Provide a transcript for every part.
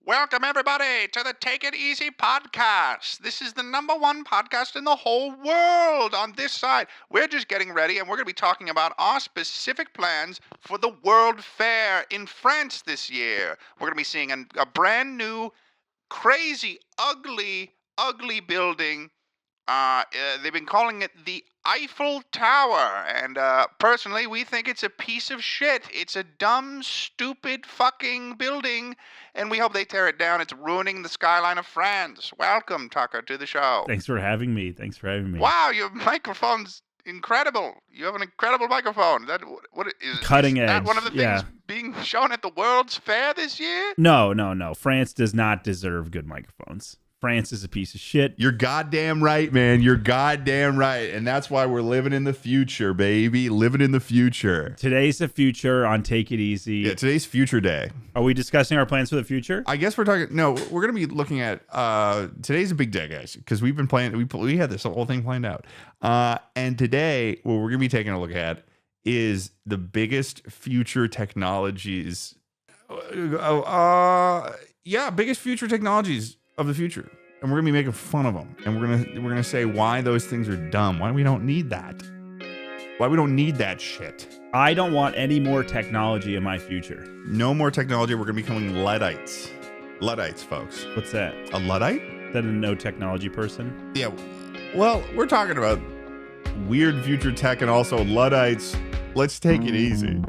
Welcome, everybody, to the Take It Easy podcast. This is the #1 podcast in the whole world on this side. We're just getting ready, and we're going to be talking about our specific plans for the World Fair in France this year. We're going to be seeing a brand new, crazy, ugly building. They've been calling it the Eiffel Tower, and personally, we think it's a piece of shit. It's a dumb, stupid fucking building, and we hope they tear it down. It's ruining the skyline of France. Welcome, Tucker, to the show. Thanks for having me. Wow, your microphone's incredible. You have an incredible microphone. What is cutting edge? That one of the things being shown at the World's Fair this year? No. France does not deserve good microphones. France is a piece of shit. You're goddamn right, man. You're goddamn right. And that's why we're living in the future, baby. Living in the future. Today's the future on Take It Easy. Yeah, today's future day. Are we discussing our plans for the future? I guess we're talking. No, we're going to be looking at. Today's a big day, guys, because we've been playing. We had this whole thing planned out. And today, what we're going to be taking a look at is the biggest future technologies. Biggest future technologies of the future, and we're gonna be making fun of them, and we're gonna say why those things are dumb, why we don't need that, why we don't need that shit. I don't want any more technology in my future. No more technology. We're gonna be becoming Luddites. Luddites, folks. What's that? A Luddite? Is that a no technology person? Yeah. Well, we're talking about weird future tech and also Luddites. Let's take it easy.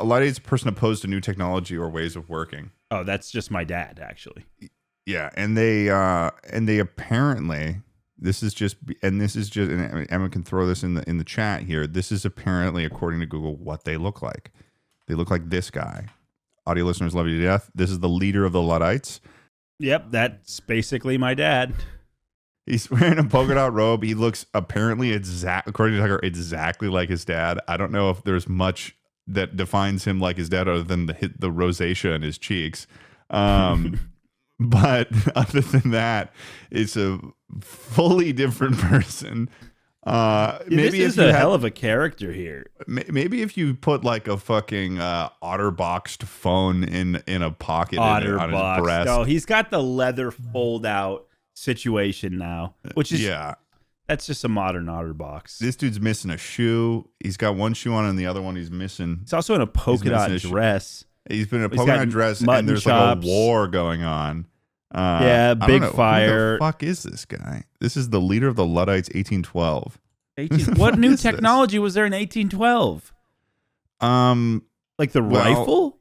Luddite is a person opposed to new technology or ways of working. Oh, that's just my dad, actually. Yeah, and they apparently this is just and Emma can throw this in the chat here. This is apparently, according to Google, what they look like. They look like this guy. Audio listeners love you to death. This is the leader of the Luddites. Yep, that's basically my dad. He's wearing a polka dot robe. He looks apparently according to Tucker, exactly like his dad. I don't know if there's much that defines him like his dad other than the rosacea in his cheeks. But other than that, it's a fully different person. Maybe this is a hell of a character here. Maybe if you put like a fucking OtterBoxed phone in a pocket on his breast. No, he's got the leather fold out situation now, which is that's just a modern OtterBox. This dude's missing a shoe. He's got one shoe on and the other one he's missing. He's also in a polka dot dress. He's been in a polka dot dress and there's like a war going on. Big fire. Who the fuck is this guy? This is the leader of the Luddites, 1812. What new technology was there in 1812? Like the rifle?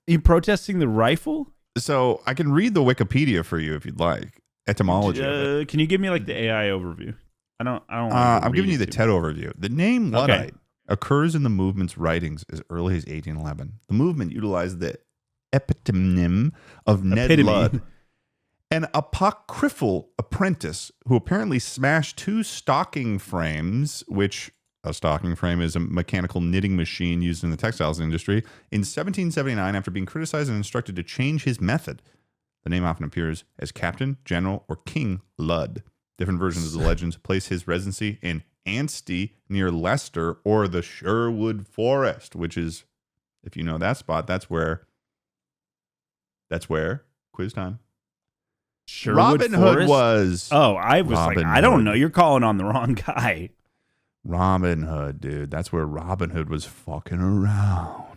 Are you protesting the rifle? So I can read the Wikipedia for you if you'd like. Etymology. Can you give me like the AI overview? I don't. I'm giving you the TED overview. The name Luddite occurs in the movement's writings as early as 1811. The movement utilized the epinym of Ned Ludd, an apocryphal apprentice who apparently smashed 2 stocking frames, which a stocking frame is a mechanical knitting machine used in the textiles industry, in 1779 after being criticized and instructed to change his method. The name often appears as Captain, General, or King Ludd. Different versions of the legends place his residency in Anstey near Leicester or the Sherwood Forest, which is, if you know that spot, that's where quiz time. Sherwood Robin Forest? Hood was. Oh, I was Robin I don't Hood. know. You're calling on the wrong guy. Robin Hood, dude. That's where Robin Hood was fucking around.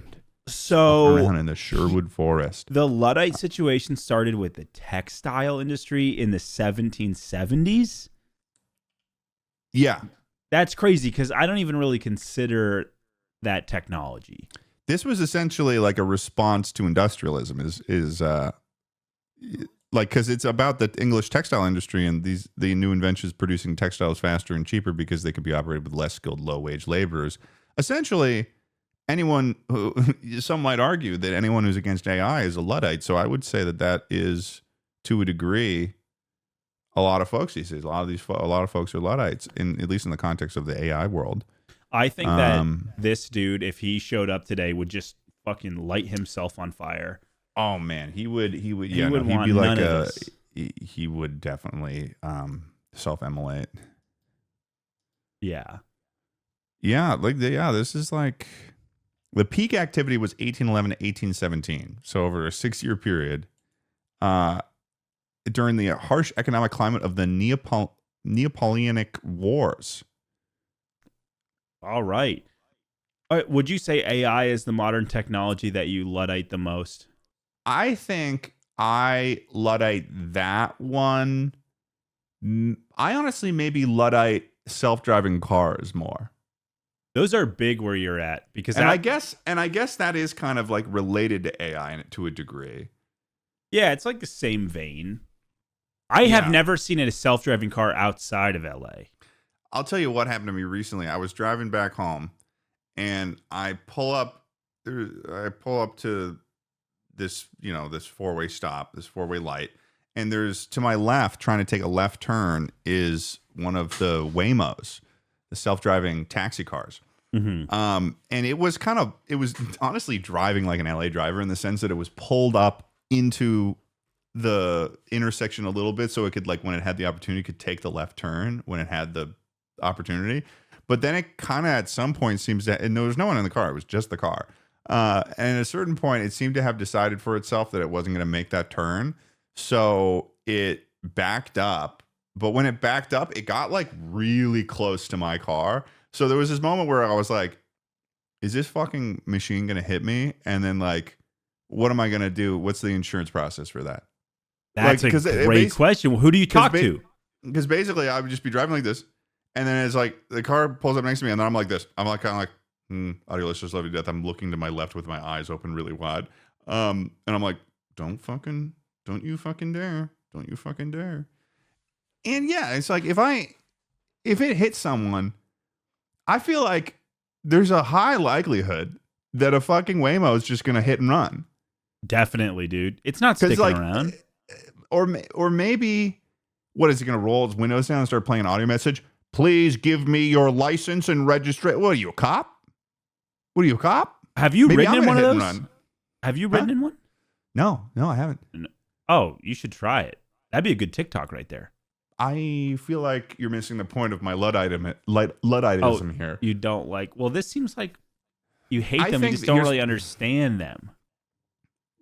So Around in the Sherwood Forest. The Luddite situation started with the textile industry in the 1770s. Yeah. That's crazy because I don't even really consider that technology. This was essentially like a response to industrialism like, because it's about the English textile industry and the new inventions producing textiles faster and cheaper because they could be operated with less skilled, low-wage laborers. Essentially, anyone who some might argue that anyone who's against AI is a Luddite. So I would say that is, to a degree, a lot of folks these days. A lot of folks are Luddites, at least in the context of the AI world. I think that this dude, if he showed up today, would just fucking light himself on fire. Oh man, he would. He would He'd want be like none of this. he would definitely self-immolate. Yeah. Yeah, this is like the peak activity was 1811 to 1817. So over a 6-year period, during the harsh economic climate of the Napoleonic Wars. All right. Would you say AI is the modern technology that you Luddite the most? I think I Luddite that one. I honestly maybe Luddite self-driving cars more. Those are big where you're at because I guess that is kind of like related to AI to a degree. Yeah, it's like the same vein. I have never seen a self-driving car outside of LA. I'll tell you what happened to me recently. I was driving back home and I pull up to this, this four-way stop, this four-way light. And there's, to my left, trying to take a left turn, is one of the Waymos, the self-driving taxi cars. Mm-hmm. And it was honestly driving like an LA driver in the sense that it was pulled up into the intersection a little bit so it could, like, when it had the opportunity, could take the left turn when it had the opportunity. But then it kind of at some point seems that, and there was no one in the car, it was just the car. And at a certain point, it seemed to have decided for itself that it wasn't going to make that turn. So it backed up. But when it backed up, it got like really close to my car. So there was this moment where I was like, is this fucking machine going to hit me? And then, like, what am I going to do? What's the insurance process for that? That's like, a great question. Who do you talk to? Because basically I would just be driving like this. And then it's like the car pulls up next to me and then I'm like this. I'm like kind of like, audio listeners love you to death. I'm looking to my left with my eyes open really wide. And I'm like, don't you fucking dare. Don't you fucking dare. And yeah, it's like if it hits someone, I feel like there's a high likelihood that a fucking Waymo is just going to hit and run. Definitely, dude. It's not sticking around. Or maybe, what is it going to roll its windows down and start playing an audio message? Please give me your license and registration. What are you, a cop? What are you, a cop? Have you ridden in one of those? Have you ridden in one? No, I haven't. Oh, you should try it. That'd be a good TikTok right there. I feel like you're missing the point of my Ludditism here. You don't like... Well, this seems like you hate them. You just don't really understand them.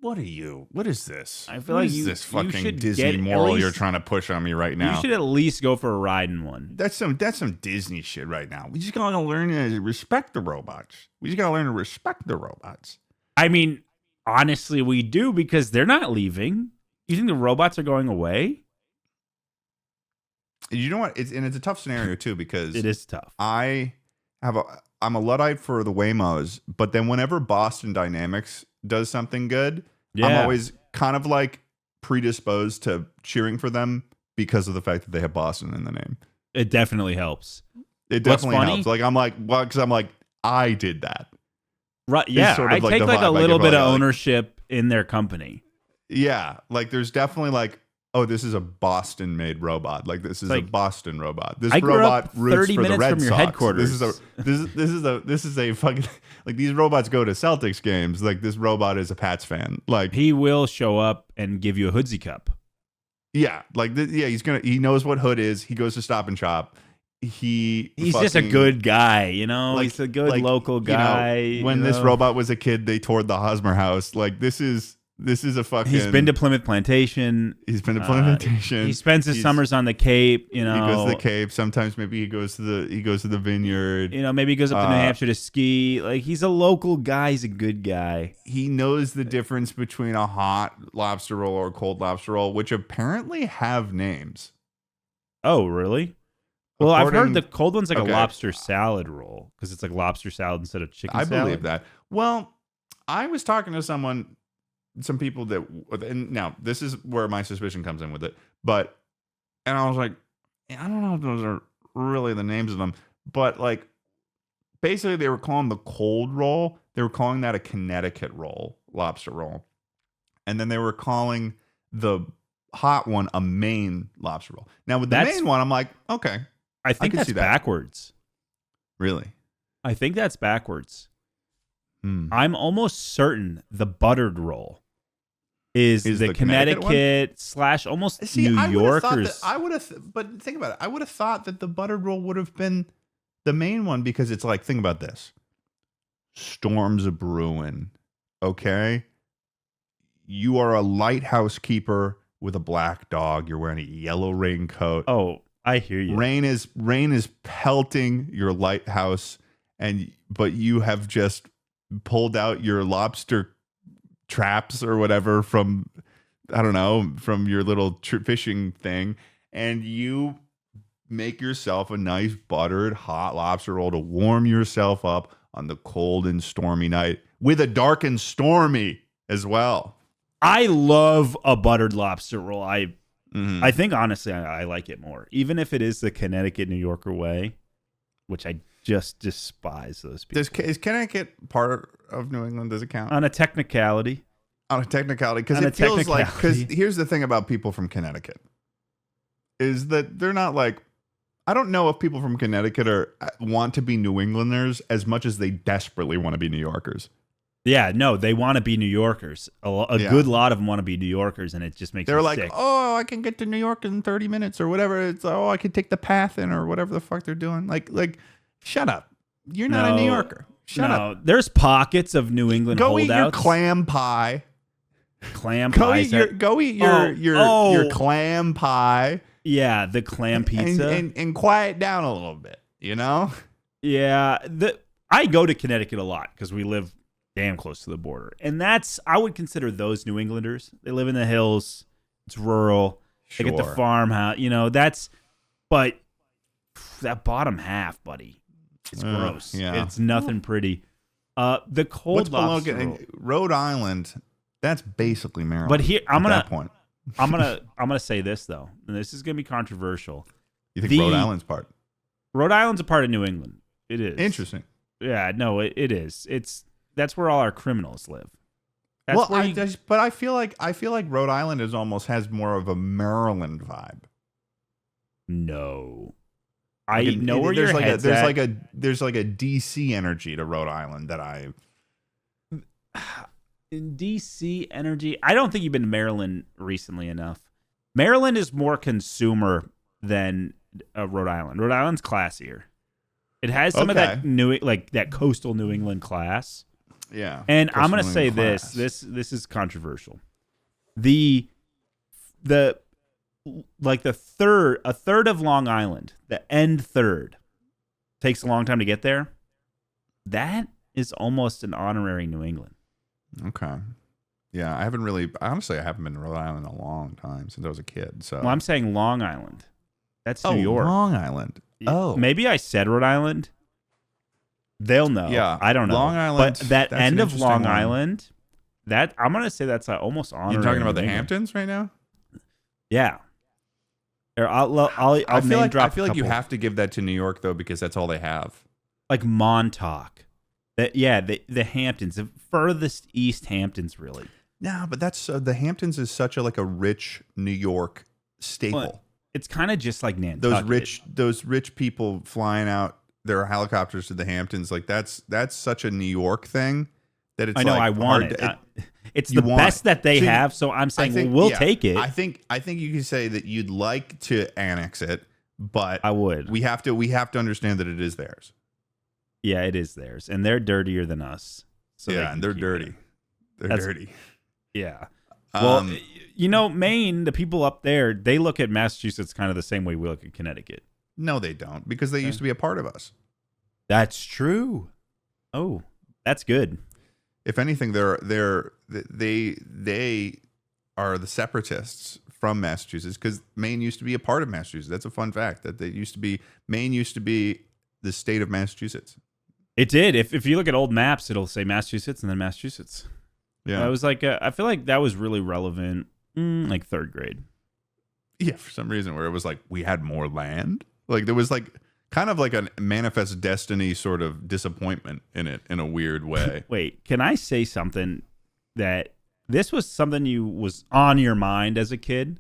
What are you? What is this? I feel like this fucking Disney moral you're trying to push on me right now? You should at least go for a ride in one. That's some Disney shit right now. We just gotta learn to respect the robots. I mean, honestly, we do, because they're not leaving. You think the robots are going away? You know what? It's a tough scenario too, because it is tough. I'm a Luddite for the Waymos, but then whenever Boston Dynamics does something good, I'm always kind of like predisposed to cheering for them because of the fact that they have Boston in the name. It definitely helps. It definitely helps. Like I'm like, well, because I'm like, I did that. Right? Yeah, sort of I like take like a little bit of ownership in their company. Yeah, like there's definitely like, oh, this is a Boston-made robot. Like this is like, a Boston robot. This robot roots for the Red Sox. Headquarters. This is a fucking, like, these robots go to Celtics games. Like this robot is a Pats fan. Like he will show up and give you a Hoodsie cup. Yeah, like he knows what Hood is. He goes to Stop and Shop. He's just a good guy, you know. Like, he's a good local guy. When this robot was a kid, they toured the Hosmer house. Like this is a fucking... He's been to Plymouth Plantation. He spends his summers on the Cape, you know. He goes to the Cape. Sometimes maybe he goes to the vineyard. You know, maybe he goes up to New Hampshire to ski. Like, he's a local guy. He's a good guy. He knows the difference between a hot lobster roll or a cold lobster roll, which apparently have names. Oh, really? Well, I've heard the cold one's like a lobster salad roll, because it's like lobster salad instead of chicken salad. I believe that. Well, I was talking to some people that, and now this is where my suspicion comes in with it, and I was like, I don't know if those are really the names of them, but like basically they were calling the cold roll. They were calling that a Connecticut roll, lobster roll. And then they were calling the hot one a Maine lobster roll. Now with the Maine one, I'm like, okay. I think that's backwards. Really? I think that's backwards. I'm almost certain the buttered roll is the Connecticut / almost New Yorkers. But think about it. I would have thought that the buttered roll would have been the main one because it's like, think about this. Storms a brewing. Okay. You are a lighthouse keeper with a black dog. You're wearing a yellow raincoat. Oh, I hear you. Rain is pelting your lighthouse, but you have just pulled out your lobster traps or whatever from, I don't know, from your little fishing thing, and you make yourself a nice buttered hot lobster roll to warm yourself up on the cold and stormy night with a dark and stormy as well. I love a buttered lobster roll. I think, honestly, I like it more. Even if it is the Connecticut, New Yorker way, which I just despise those people. Is Connecticut part of New England? Does it count? On a technicality. Because it feels like, because here's the thing about people from Connecticut, is that they're not like, I don't know if people from Connecticut want to be New Englanders as much as they desperately want to be New Yorkers. Yeah, no, they want to be New Yorkers. A good lot of them want to be New Yorkers, and it just makes me like, sick. Oh, I can get to New York in 30 minutes or whatever. It's, I can take the path in or whatever the fuck they're doing. Like, shut up. You're not a New Yorker. Shut up. There's pockets of New England holdouts. Go eat your clam pie. Go eat your clam pie. Yeah, the clam pizza. And quiet down a little bit, you know? Yeah. I go to Connecticut a lot because we live damn close to the border. And I would consider those New Englanders. They live in the hills. It's rural. Sure. They get the farmhouse. But that bottom half, buddy, it's gross. Yeah. It's nothing pretty. The cold lobster. Rhode Island, that's basically Maryland. But here, at that point. I'm gonna say this though, and this is gonna be controversial. You think Rhode Island's part? Rhode Island's a part of New England. It is interesting. Yeah, no, it is. That's where all our criminals live. But I feel like Rhode Island has more of a Maryland vibe. No, I know where your head's there's at. There's like a DC energy to Rhode Island that in DC energy. I don't think you've been to Maryland recently enough. Maryland is more consumer than Rhode Island. Rhode Island's classier. It has some of that that coastal New England class. Yeah. And I'm going to say this is controversial. A third of Long Island, the end third, takes a long time to get there. That is almost an honorary New England. Okay. Yeah, I haven't been to Rhode Island in a long time, since I was a kid. So well, I'm saying Long Island. That's New York. Long Island. Oh. Maybe I said Rhode Island. They'll know. Yeah. I don't know. Long Island. But that end of Long Island, I'm going to say that's almost honorary. You're talking about the Hamptons right now? Yeah. I feel like you have to give that to New York, though, because that's all they have. Like Montauk. The Hamptons, the furthest east Hamptons, really. No, but that's the Hamptons is such a rich New York staple. Well, it's kind of just like Nantucket. Those rich people flying out their helicopters to the Hamptons, like that's such a New York thing that it's. I know. I want it. It's the best that they have, so I'm saying we'll take it. I think you can say that you'd like to annex it, but I would. We have to understand that it is theirs. Yeah, it is theirs, and they're dirtier than us. So and they're dirty. They're dirty. Yeah. Well, Maine, the people up there, they look at Massachusetts kind of the same way we look at Connecticut. No, they don't, because they used to be a part of us. That's true. Oh, that's good. If anything, they are the separatists from Massachusetts, because Maine used to be a part of Massachusetts. That's a fun fact that Maine used to be the state of Massachusetts. It did. If you look at old maps, it'll say Massachusetts and then Massachusetts. Yeah, I was like, I feel like that was really relevant, like third grade. Yeah, for some reason, where it was like we had more land. Like there was kind of like a manifest destiny sort of disappointment in it in a weird way. Wait, can I say something that this was something you was on your mind as a kid,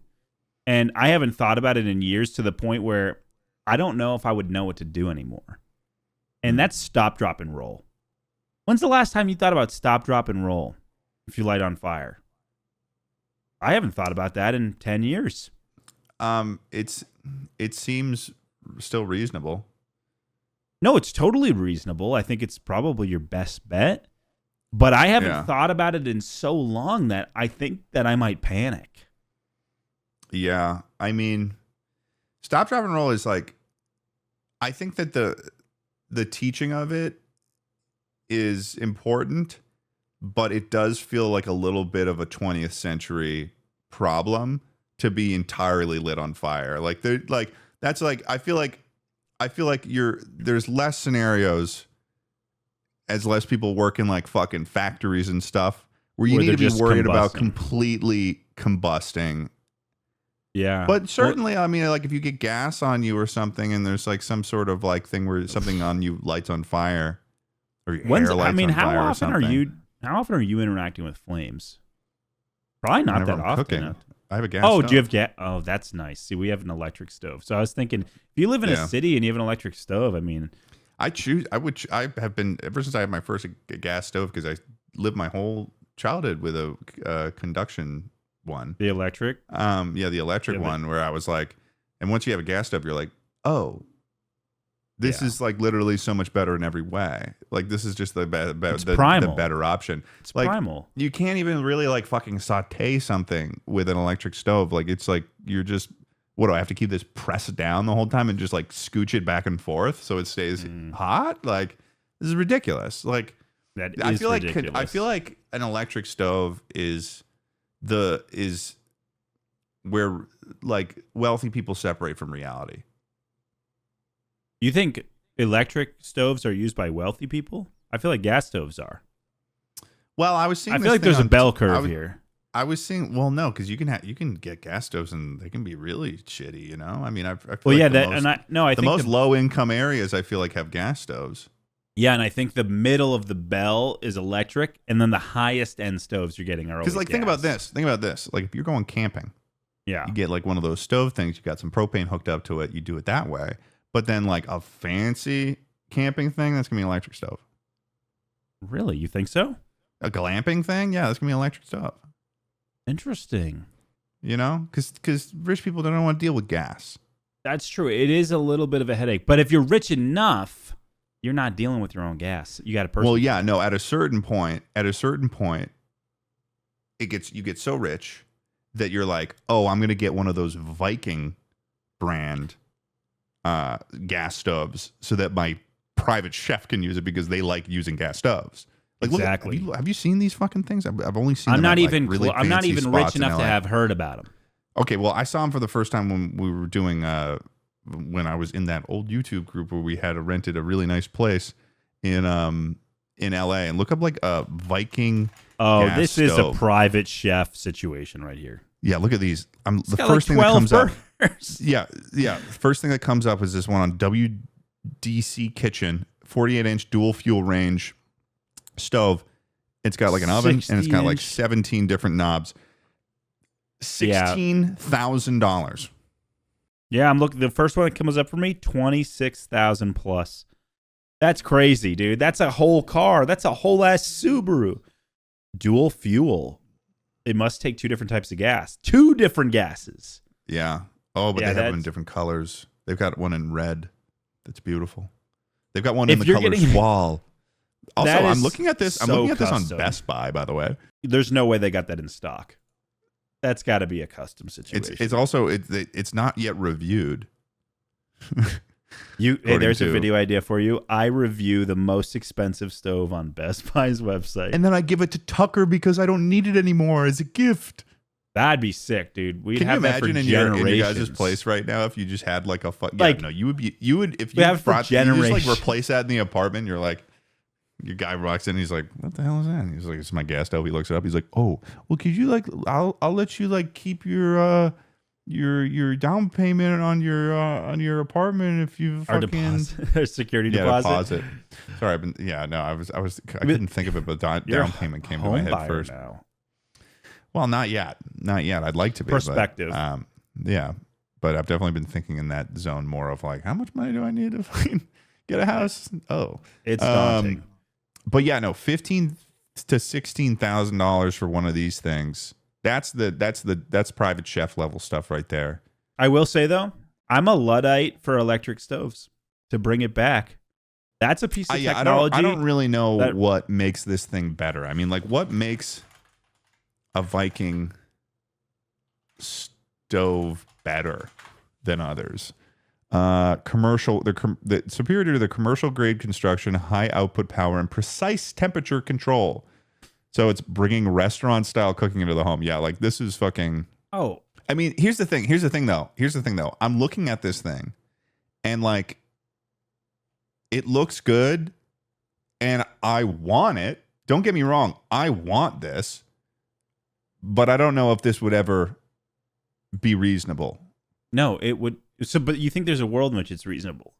and I haven't thought about it in years to the point where I don't know if I would know what to do anymore. And that's stop, drop, and roll. When's the last time you thought about stop, drop, and roll if you light on fire? I haven't thought about that in 10 years. It seems still reasonable. No, it's totally reasonable. I think it's probably your best bet. But I haven't thought about it in so long that I think that I might panic. Yeah. I mean, stop, drop, and roll is like, I think that the teaching of it is important, but it does feel like a little bit of a 20th century problem to be entirely lit on fire. Like that's like I feel like there's less scenarios as less people work in like fucking factories and stuff where you need to be worried about completely combusting. Yeah. But certainly, I mean, like if you get gas on you or something and there's like some sort of like thing where something on you lights on fire or your hair lights on fire or something. How often are you interacting with flames? Probably not that often. Cooking. I have a gas stove. stove. Do you have gas? Oh, that's nice. See, we have an electric stove. So I was thinking, if you live in a city and you have an electric stove, I mean, I have been ever since I had my first gas stove because I lived my whole childhood with a conduction one. The electric? The electric one where I was like, and once you have a gas stove, you're like, oh, this is like literally so much better in every way. Like this is just the better option. It's like, primal. You can't even really like fucking saute something with an electric stove. Like it's like you're just, what do I have to keep this pressed down the whole time and just like scooch it back and forth so it stays hot? Like this is ridiculous. Like that is ridiculous. I feel like an electric stove is where like wealthy people separate from reality. You think electric stoves are used by wealthy people? I feel like gas stoves are. Well, I was seeing. I feel like there's a bell curve here. I was seeing. Well, no, because you can get gas stoves and they can be really shitty. You know, I mean, I feel I think most low income areas I feel like have gas stoves. Yeah, and I think the middle of the bell is electric, and then the highest end stoves you're getting are always because like gas. Think about this. Like if you're going camping, you get like one of those stove things. You got some propane hooked up to it. You do it that way. But then like a fancy camping thing, that's going to be an electric stove. Really? You think so? A glamping thing? Yeah, that's going to be an electric stove. Interesting. You know? Because rich people don't want to deal with gas. That's true. It is a little bit of a headache. But if you're rich enough, you're not dealing with your own gas. You got to purchase. Well, yeah, no, at a certain point, you get so rich that you're like, oh, I'm going to get one of those Viking brand gas stoves so that my private chef can use it because they like using gas stoves. Like, exactly. Look, have you seen these fucking things? I've only seen. I'm them not at, even. like, really I'm not even rich enough to have heard about them. Okay, well, I saw them for the first time when we were doing when I was in that old YouTube group where we had rented a really nice place in LA, and look up like a Viking. Oh, gas this stove. is a private chef situation right here. Yeah, look at these. The like first thing that comes up. Yeah. The first thing that comes up is this one on WDC Kitchen, 48-inch dual fuel range stove. It's got like an oven and it's got like 17 different knobs. $16,000. Yeah, I'm looking. The first one that comes up for me, 26,000 plus. That's crazy, dude. That's a whole car. That's a whole ass Subaru. Dual fuel. It must take two different types of gas. Two different gases. Yeah. Oh, but they have them in different colors. They've got one in red. That's beautiful. They've got one in the color swall. Also, I'm looking at this. I'm looking at this on Best Buy, by the way. There's no way they got that in stock. That's got to be a custom situation. It's also it's not yet reviewed. Hey, there's a video idea for you. I review the most expensive stove on Best Buy's website, and then I give it to Tucker because I don't need it anymore as a gift. That'd be sick, dude. We'd Can have you imagine that for in your guys' place right now if you just had like a you would if you have brought for generations. you just like replace that in the apartment. You're like, your guy walks in, he's like, what the hell is that? And he's like, it's my gas stove. He looks it up. He's like, oh, well, could you like I'll let you like keep your your down payment on your apartment if you Our fucking deposit, our security deposit. Sorry, I couldn't think of it, but down payment came to my head first. Now. Well, not yet. I'd like to be Perspective. But, yeah, but I've definitely been thinking in that zone more of like, how much money do I need to fucking get a house? Oh, it's daunting. But yeah, no, $15,000 to $16,000 for one of these things. That's private chef level stuff right there. I will say though, I'm a Luddite for electric stoves. To bring it back, that's a piece of technology. I don't really know what makes this thing better. I mean, like, what makes a Viking stove better than others? The superior to the commercial grade construction, high output power, and precise temperature control. So it's bringing restaurant style cooking into the home. Yeah, like this is fucking. Oh, I mean, here's the thing though. I'm looking at this thing, and like, it looks good, and I want it. Don't get me wrong, I want this, but I don't know if this would ever be reasonable. No, it would. So, but you think there's a world in which it's reasonable?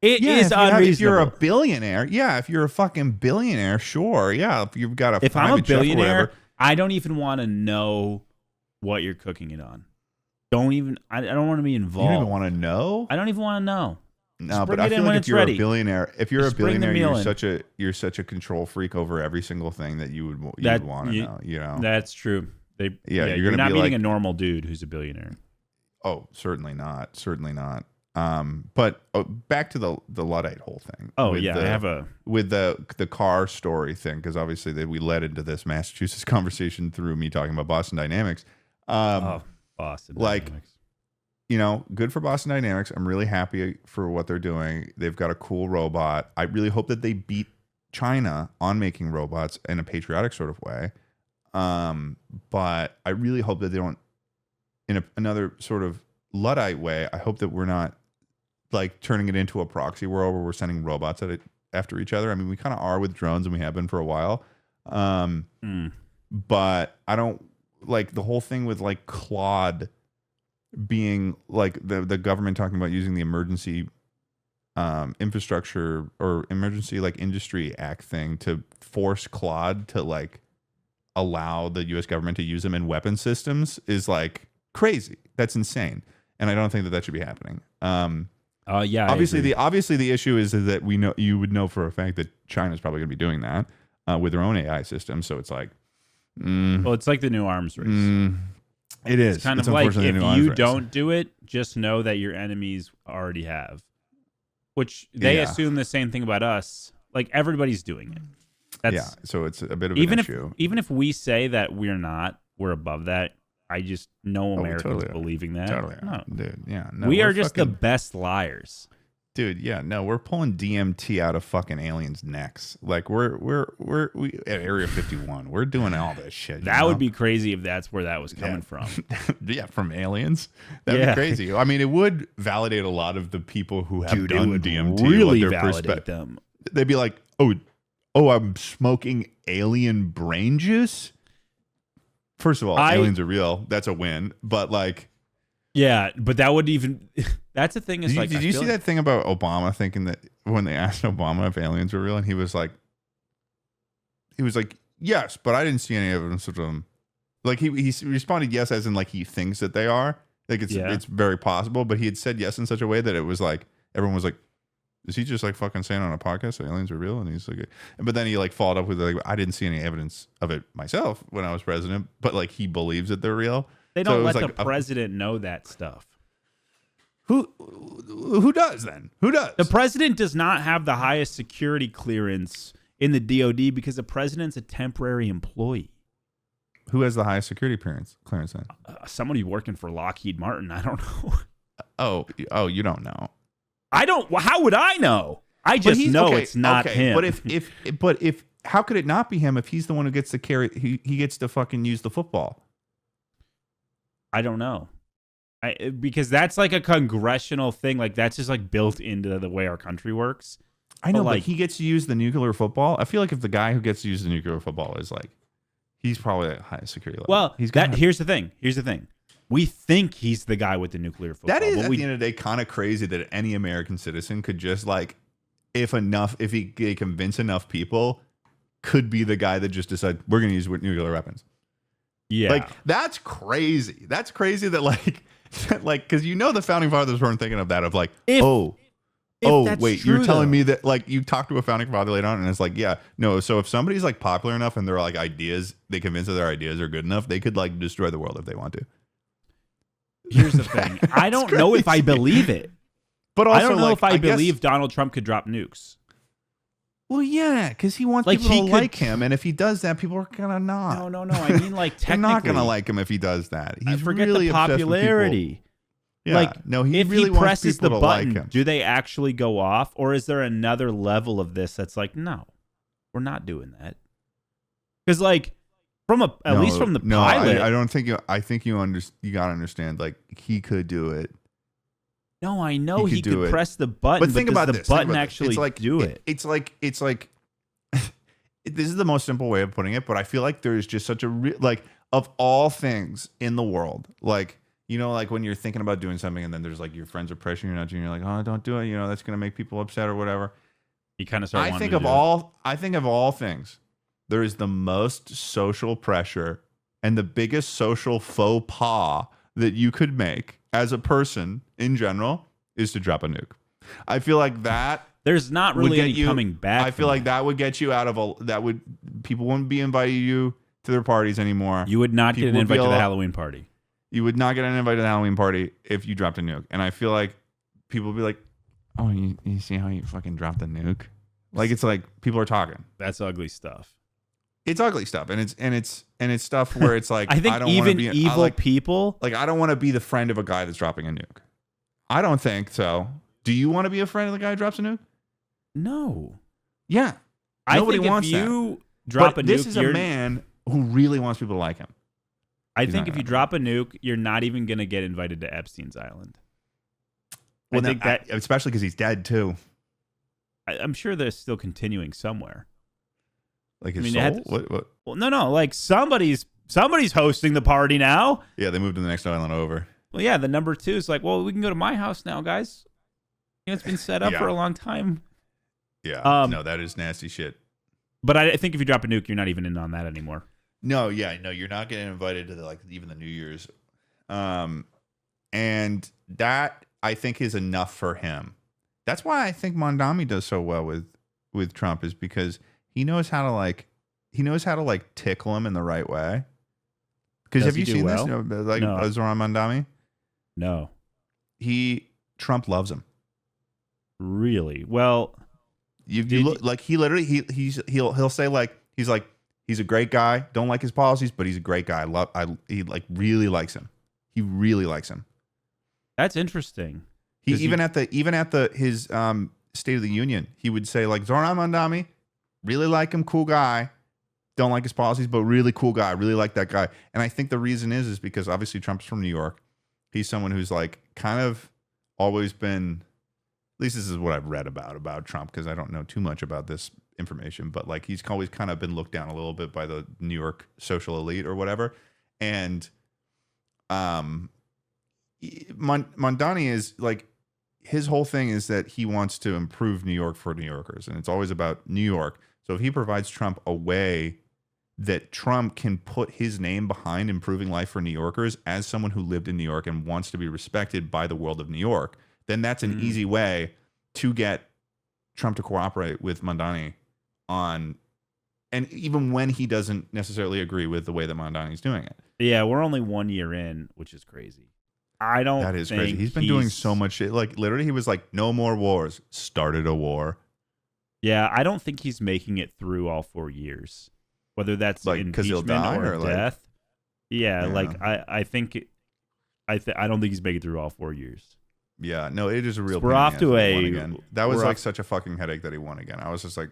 It is unreasonable. If you're a billionaire, if you're a fucking billionaire, sure, if you've got a. If I'm a billionaire, I don't even want to know what you're cooking it on. I don't want to be involved. You don't even want to know. I don't even want to know. No, but I feel like if you're a billionaire, you're such a control freak over every single thing that you would want to know. You know, that's true. You're not meeting a normal dude who's a billionaire. Oh, certainly not. But back to the Luddite whole thing. Oh yeah, I have with the car story thing, because obviously we led into this Massachusetts conversation through me talking about Boston Dynamics. Boston Dynamics. Good for Boston Dynamics. I'm really happy for what they're doing. They've got a cool robot. I really hope that they beat China on making robots in a patriotic sort of way. But I really hope that they don't, in another sort of Luddite way, I hope that we're not like turning it into a proxy world where we're sending robots after each other. I mean, we kind of are with drones, and we have been for a while. But I don't like the whole thing with like Claude being like the government talking about using the emergency infrastructure or emergency like industry act thing to force Claude to like allow the U.S. government to use them in weapon systems is like crazy. That's insane, and I don't think that should be happening. Obviously the issue is that you would know for a fact that China's probably going to be doing that with their own AI system. So it's like, well, it's like the new arms race. It is. It's kind of like if you don't do it, just know that your enemies already have. Which they assume the same thing about us. Like everybody's doing it. So it's a bit of an issue. Even if we say that we're above that. I just know Americans believing that. Totally. No. Dude, yeah. No, we are just the best liars. Dude, yeah, no, we're pulling DMT out of fucking aliens' necks. Like we at Area 51. We're doing all this shit. That would be crazy if that's where that was coming from. Yeah, from aliens. That'd be crazy. I mean, it would validate a lot of the people who have done DMT. Really validate them. They'd be like, oh, I'm smoking alien brain juice. First of all, aliens are real. That's a win. But like, yeah, but that would even. That's the thing. Is did you see that thing about Obama thinking that when they asked Obama if aliens were real, and he was like, yes, but I didn't see any evidence of them. Like he responded yes, as in like he thinks that they are. Like it's very possible, but he had said yes in such a way that it was like everyone was like, is he just like fucking saying on a podcast that aliens are real? And he's like, but then he like followed up with like, I didn't see any evidence of it myself when I was president, but like he believes that they're real. They don't let the president know that stuff. Who does then? Who does? The president does not have the highest security clearance in the DOD because the president's a temporary employee. Who has the highest security clearance then? Somebody working for Lockheed Martin. I don't know. Oh, you don't know. I don't. How would I know? I just know it's not him. But if how could it not be him if he's the one who gets to carry? He gets to fucking use the football. I don't know. Because that's like a congressional thing. Like that's just like built into the way our country works. I know, but he gets to use the nuclear football. I feel like if the guy who gets to use the nuclear football is like, he's probably at highest security level. Well, here's the thing. We think he's the guy with the nuclear football. That is, at the end of the day, kind of crazy that any American citizen could just like, if he could convince enough people, could be the guy that just decides we're going to use nuclear weapons. Yeah. Like, that's crazy. That's crazy that because the founding fathers weren't thinking of that, of like, wait, true, you're telling me that like you talk to a founding father later on and it's like, yeah, no. So if somebody's like popular enough and they're like ideas, they convince that their ideas are good enough, they could like destroy the world if they want to. Here's the thing. I don't know if I believe it. But also, I don't know if I guess, believe Donald Trump could drop nukes. Well, yeah, because he wants people to like him, and if he does that, people are gonna not. No. I mean, like, technically, they're not gonna like him if he does that. He's forget really the popularity. Yeah, like, no, he if really he presses the to button, like him. do they actually go off, or is there another level of this that's like, no, we're not doing that? Because, like, at least from the pilot, I don't think you. I think you gotta understand. Like, he could do it. No, I know he could it. press the button, but think does about the this. button actually do it? It's like this is the most simple way of putting it, but I feel like there's just such a of all things in the world, like, like when you're thinking about doing something and then there's like your friends are pressuring you not to, and you're like, oh, don't do it, that's gonna make people upset or whatever. You kind of start. I think of all things, there is the most social pressure and the biggest social faux pas that you could make as a person in general is to drop a nuke. I feel like that there's not really any coming back. I feel like that would get you out of people wouldn't be inviting you to their parties anymore. You would not get an invite to the Halloween party. You would not get an invite to the Halloween party if you dropped a nuke. And I feel like people would be like, oh, you see how you fucking dropped a nuke? Like, it's like people are talking. That's ugly stuff. It's ugly stuff, and it's stuff where it's like I think don't even be, evil people, like, I don't want to be the friend of a guy that's dropping a nuke. I don't think so. Do you want to be a friend of the guy who drops a nuke? No. Yeah, nobody wants that. If you drop a nuke, this is a man who really wants people to like him. I think if you drop a nuke, you're not even gonna get invited to Epstein's Island. Well, I think that especially because he's dead too. I'm sure they're still continuing somewhere. Like his soul? What? Well, no. Like somebody's hosting the party now. Yeah, they moved to the next island over. Well, yeah, the number 2 is like, well, we can go to my house now, guys. It's been set up for a long time. Yeah. No, that is nasty shit. But I think if you drop a nuke, you're not even in on that anymore. No, you're not getting invited to even the New Year's. And that I think is enough for him. That's why I think Mondami does so well with Trump, is because he knows how to tickle him in the right way. Because have you seen this? No. Zoran Mondami? No. Trump loves him. Really? Well, you look like he literally he'll say like he's a great guy. Don't like his policies, but he's a great guy. He really likes him. He really likes him. That's interesting. He even at his State of the Union, he would say like, Zoran Mondami, really like him, cool guy. Don't like his policies, but really cool guy. Really like that guy. And I think the reason is because obviously Trump's from New York. He's someone who's like kind of always been, at least this is what I've read about Trump, because I don't know too much about this information, but like he's always kind of been looked down a little bit by the New York social elite or whatever. And Mondani is like, his whole thing is that he wants to improve New York for New Yorkers, and it's always about New York. So if he provides Trump a way that Trump can put his name behind improving life for New Yorkers as someone who lived in New York and wants to be respected by the world of New York, then that's an easy way to get Trump to cooperate with Mondani on, and even when he doesn't necessarily agree with the way that Mondani's doing it. Yeah, we're only 1 year in, which is crazy. That is crazy. He's been doing so much shit. Like literally, he was like, "No more wars." Started a war. Yeah, I don't think he's making it through all 4 years. Whether that's like impeachment or death. Yeah, like I think I don't think he's making it through all 4 years. Yeah, no, it is a real. We're off to a. Again. That was like such a fucking headache that he won again. I was just like,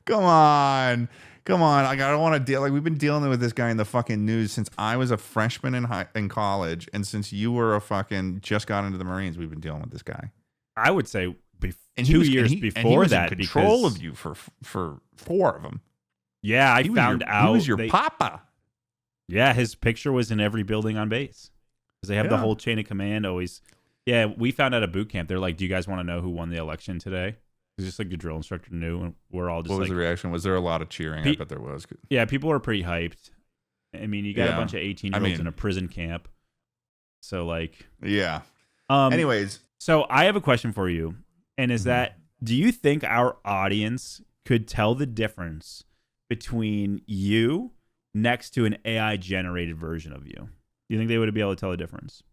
come on. Like, I don't want to deal. Like, we've been dealing with this guy in the fucking news since I was a freshman in college, and since you were a fucking just got into the Marines, we've been dealing with this guy. I would say 2 years before he was that, in control of you for 4 of them. Yeah, I found out he was your papa. Yeah, his picture was in every building on base because they have the whole chain of command always. Yeah, we found out at boot camp. They're like, "Do you guys want to know who won the election today?" It's just like the drill instructor knew, and we're all just. What was like, the reaction? Was there a lot of cheering? I bet there was. Yeah, people were pretty hyped. I mean, you got a bunch of 18-year-olds in a prison camp, so like. Yeah. Anyways, so I have a question for you, and is that do you think our audience could tell the difference between you next to an AI generated version of you? Do you think they would be able to tell the difference?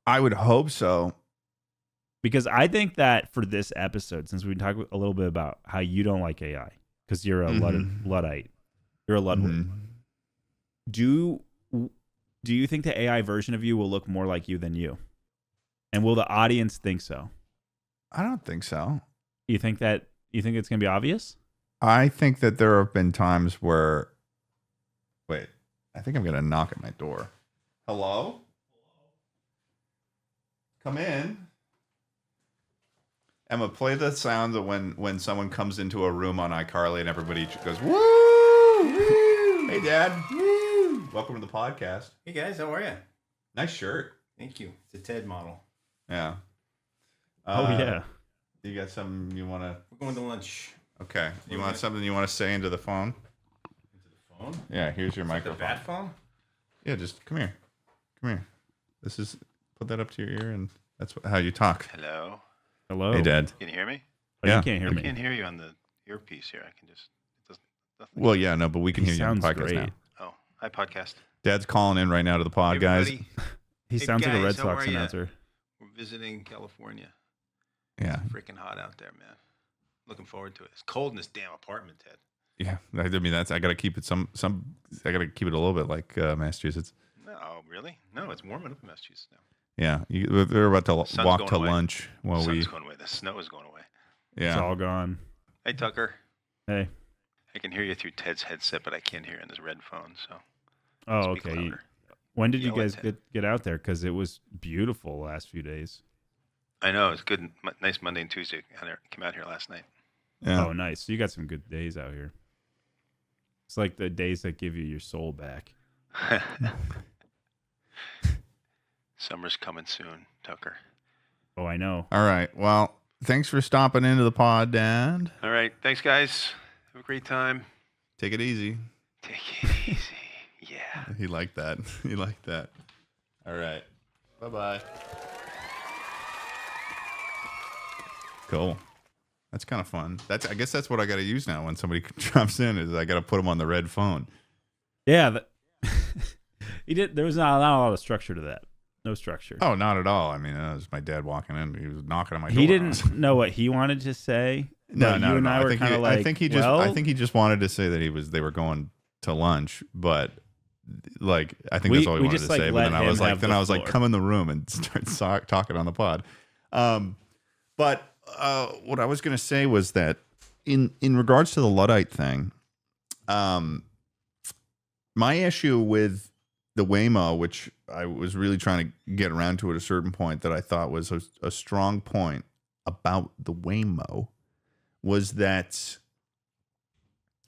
I would hope so. Because I think that for this episode, since we talked a little bit about how you don't like AI because you're a Luddite, you're a Ludwig. Do you think the AI version of you will look more like you than you? And will the audience think so? I don't think so. You think it's going to be obvious? I think that there have been times where, wait, I think I'm going to knock at my door. Hello? Come in. Emma, play the sound of when someone comes into a room on iCarly and everybody goes, woo! Woo! Hey, Dad. Woo! Welcome to the podcast. Hey, guys. How are you? Nice shirt. Thank you. It's a Ted model. Yeah. Yeah. You got something you want to... We're going to lunch. Okay. You want something you want to say into the phone? Into the phone? Yeah, here's your microphone. The bat phone? Yeah, just come here. Come here. Put that up to your ear, and that's how you talk. Hello. Hello. Hey, Dad. Can you hear me? Oh, Yeah. You can't hear me. I can't hear you on the earpiece here. I can just. It doesn't. Nothing. Well, yeah, no, but we can He hear you on the sounds podcast great. now. Oh, hi podcast. Dad's calling in right now to the pod, Hey, guys. everybody. He Hey, sounds like a guys, Red how Sox are ya? announcer. We're visiting California. Yeah. Freaking hot out there, man. Looking forward to it. It's cold in this damn apartment, Ted. Yeah. I mean, I got to keep it I got to keep it a little bit like Massachusetts. No, really? No, it's warming up in Massachusetts now. Yeah. They're about to Sun's walk going to away. lunch while The we. sun's going away. The snow is going away. It's Yeah. all gone. Hey, Tucker. Hey. I can hear you through Ted's headset, but I can't hear you on this red phone. So. Oh, speak okay. louder. When did you Yell at guys Ted. get out there? Because it was beautiful the last few days. I know it's good. Nice Monday and Tuesday. Came out here last night. Yeah. Oh, nice. So you got some good days out here. It's like the days that give you your soul back. Summer's coming soon, Tucker. Oh, I know. All right. Well, thanks for stopping into the pod, Dad. All right. Thanks, guys. Have a great time. Take it easy. Take it easy. Yeah. He liked that. He liked that. All right. Bye-bye. Cool. That's kind of fun. I guess that's what I got to use now when somebody drops in is I got to put them on the red phone. Yeah. There was not a lot of structure to that. No structure. Oh, not at all. I mean, it was my dad walking in. He was knocking on my door. He didn't know what he wanted to say. No, but no, you and no. I were kind of like, I think he just wanted to say that they were going to lunch, but like I think that's all he wanted to say. But then I was like, come in the room and start talking on the pod. But what I was going to say was that in regards to the Luddite thing, my issue with the Waymo, which I was really trying to get around to at a certain point that I thought was a strong point about the Waymo, was that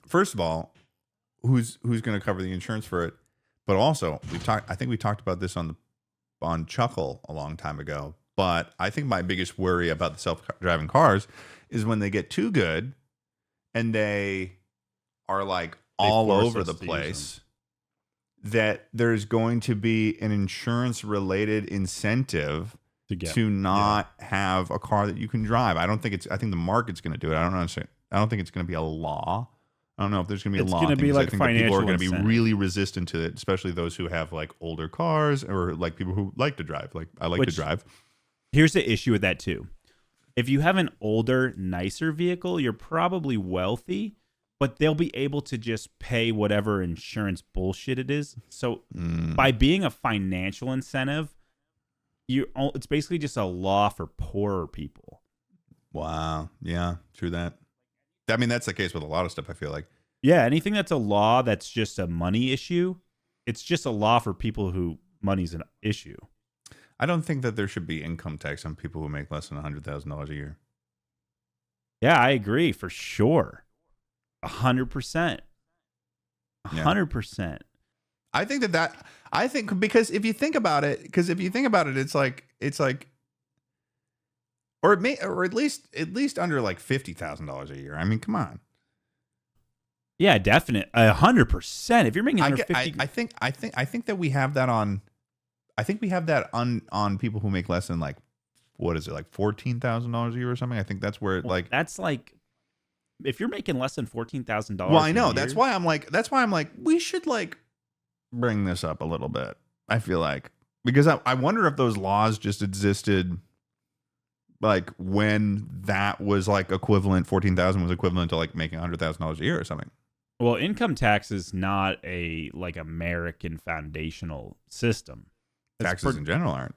first of all, who's going to cover the insurance for it? But also, I think we talked about this on Chuckle a long time ago. But I think my biggest worry about the self-driving cars is when they get too good and they are like all over the place, that there's going to be an insurance-related incentive to not have a car that you can drive. I think the market's going to do it. I don't think it's going to be a law. I don't know if there's going to be a law. It's going to be like I think that people are going to be incentive. really resistant to it, especially those who have like older cars or like people who like to drive. Like I like to drive. Here's the issue with that too. If you have an older, nicer vehicle, you're probably wealthy, but they'll be able to just pay whatever insurance bullshit it is. So by being a financial incentive, it's basically just a law for poorer people. Wow. Yeah, true that. I mean, that's the case with a lot of stuff, I feel like. Yeah, anything that's a law that's just a money issue, it's just a law for people who money's an issue. I don't think that there should be income tax on people who make less than $100,000 a year. Yeah, I agree for sure. 100%. 100%. I think I think because if you think about it, it's like, or it may, or at least under like $50,000 a year. I mean, come on. Yeah, definite. 100%. If you're making under 50, I think that we have that on. I think we have that on people who make less than like, what is it, like $14,000 a year or something? I think that's where that's like, if you're making less than $14,000. Well, I know that's why I'm like we should like bring this up a little bit. I feel like, because I wonder if those laws just existed like when that was like equivalent, 14,000 was equivalent to like making $100,000 a year or something. Well, income tax is not a like American foundational system. Taxes in general aren't.